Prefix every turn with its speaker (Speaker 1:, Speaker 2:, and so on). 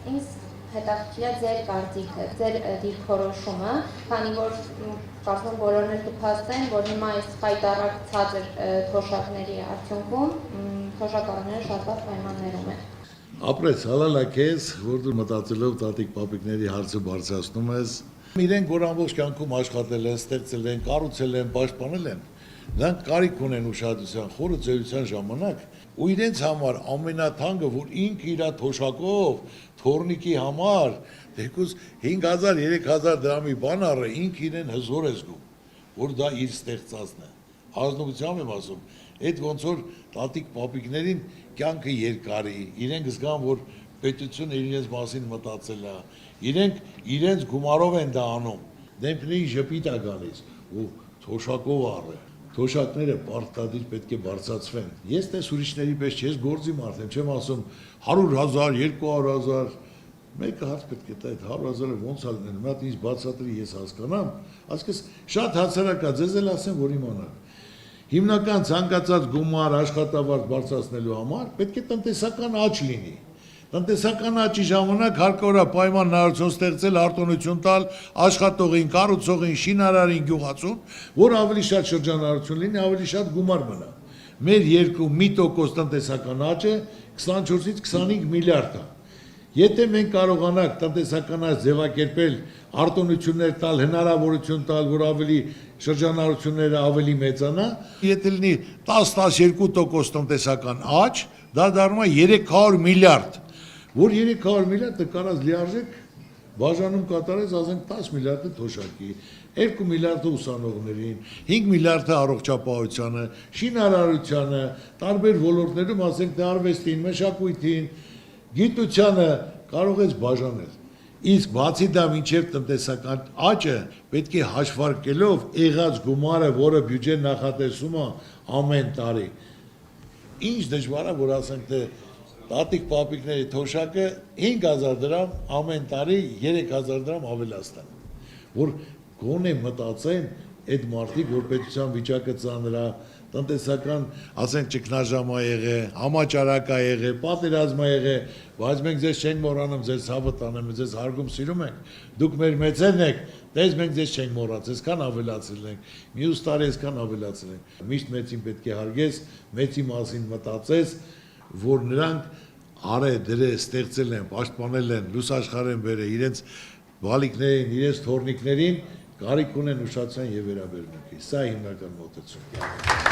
Speaker 1: ինձ հետաքրքիր է ձեր կարծիքը, ձեր դիրքորոշումը, քանի որ կարծում եմ բոլորն էլ կփաստեն, որ հիմա այս խայտառակ ցածր թոշակների արդյունքում թոշակառուները շատ վատ պայմաններում են։
Speaker 2: Ապրես, հալալա քեզ, որ դու մտածելով տատիկ պապիկների հարցը բարձրացնում ես։ Իրենք որ ամբողջ կյանքում աշխատել են, ստեղծել են, կառուցել են, պաշտպանել են, նրանք կարիք ունեն ուշադրության, խորը ծերության ժամանակ, ու իրենց համար ամենաթանկը, որ ինքը իր թոշակով, թորնիկի համար, թեկուզ 5000-3000 դրամի բան առը, ինքը իրեն հզոր է զգում, որ դա իր ստեղծածն է։ Ազնվությամբ եմ ասում, այդ ոնց որ տատիկ պապիկներին կյանքը երկարի, իրենք զգան, որ պետությունը իրենց մասին մտածել է, իրենք իրենց գումարով են դա անում, դեմքների ժպիտ է գալիս ու թոշակով առը, թոշակները պարտադիր պետք է բարձրացվեն։ Ես տես ուրիշների պես չես գործի մարդ եմ, չեմ ասում 100,000, 200,000, մեկը հարց պետք է տա այդ 100,000-ը ոնց է լինել, մի հատ ինձ բացատրի ես հասկանամ, ասես շատ հասարակա, ձեզ էլ ասեմ, որ իմանաք։ Հիմնական ցանկացած գումար աշխատավարձ բարձրացնելու համար պետք է տնտեսական աճ լինի։ Տնտեսական աճի ժամանակ հարկավոր է պայմանավորություն ստեղծել, արտոնություն տալ աշխատողին, կառուցողին, շինարարին, գյուղացուն, որ ավելի շատ շրջանառություն լինի, ավելի շատ գումար մնա։ Մեր 2% տնտեսական աճը 24-ից 25 միլիարդ է։ Եթե մենք կարողանանք տնտեսական աճ ձևակերպել, արտոնություններ տալ, հնարավորություն տալ, որ ավելի շրջանառությունները ավելի մեծանա, եթե լինի 10-12% տնտեսական աճ, դա դառնում է 300 միլիարդ, որ 300 միլիարդը կարած լիարժեք բաժանում կատարես, ասենք 10 միլիարդը թոշակի, 2 միլիարդը ուսանողներին, 5 միլիարդը առողջապահությանը, շինարարությանը, տարբեր ոլորտներում, ասենք արվեստին, մշակույթին, գիտությանը կարող ես բաժանել։ Իսկ բացի դա մինչև տնտեսական աճը պետք է հաշվարկելով եղած գումարը, որը բյուջեն նախատեսում է ամեն տարի։ Ինչ դժվար է, որ ասենք թե տատիկ պապիկների թոշակը 5000 դրամ ամեն տարի 3000 դրամ ավելացնեն, որ գոնե մտածեն այդ մարդիկ, որ պետության վիճակը ծանր է, տնտեսական, ասենք ճգնաժամ ա եղել, համաճարակ ա եղել, պատերազմ ա եղել, բայց մենք ձեզ չենք մոռանում, ձեզ ցավը տանեմ, ձեզ հարգում սիրում ենք, դուք մեր մեծերն եք, դες մենք ձեզ չենք մոռացել, այսքան ավելացրել ենք, մյուս տարի այսքան ավելացրել ենք։ Միշտ մեծին պետք է հարգես, մեծի մասին մտածես, որ նրանք արել, դրել, ստեղծել են, պաշտպանել են, լուսաշխարհ են բերել իրենց բալիկներին, իրենց թորնիկներին, կարիք ունեն ուշադրության եւ վերաբերմունքի։ Սա հիմնական մոտեցումն է։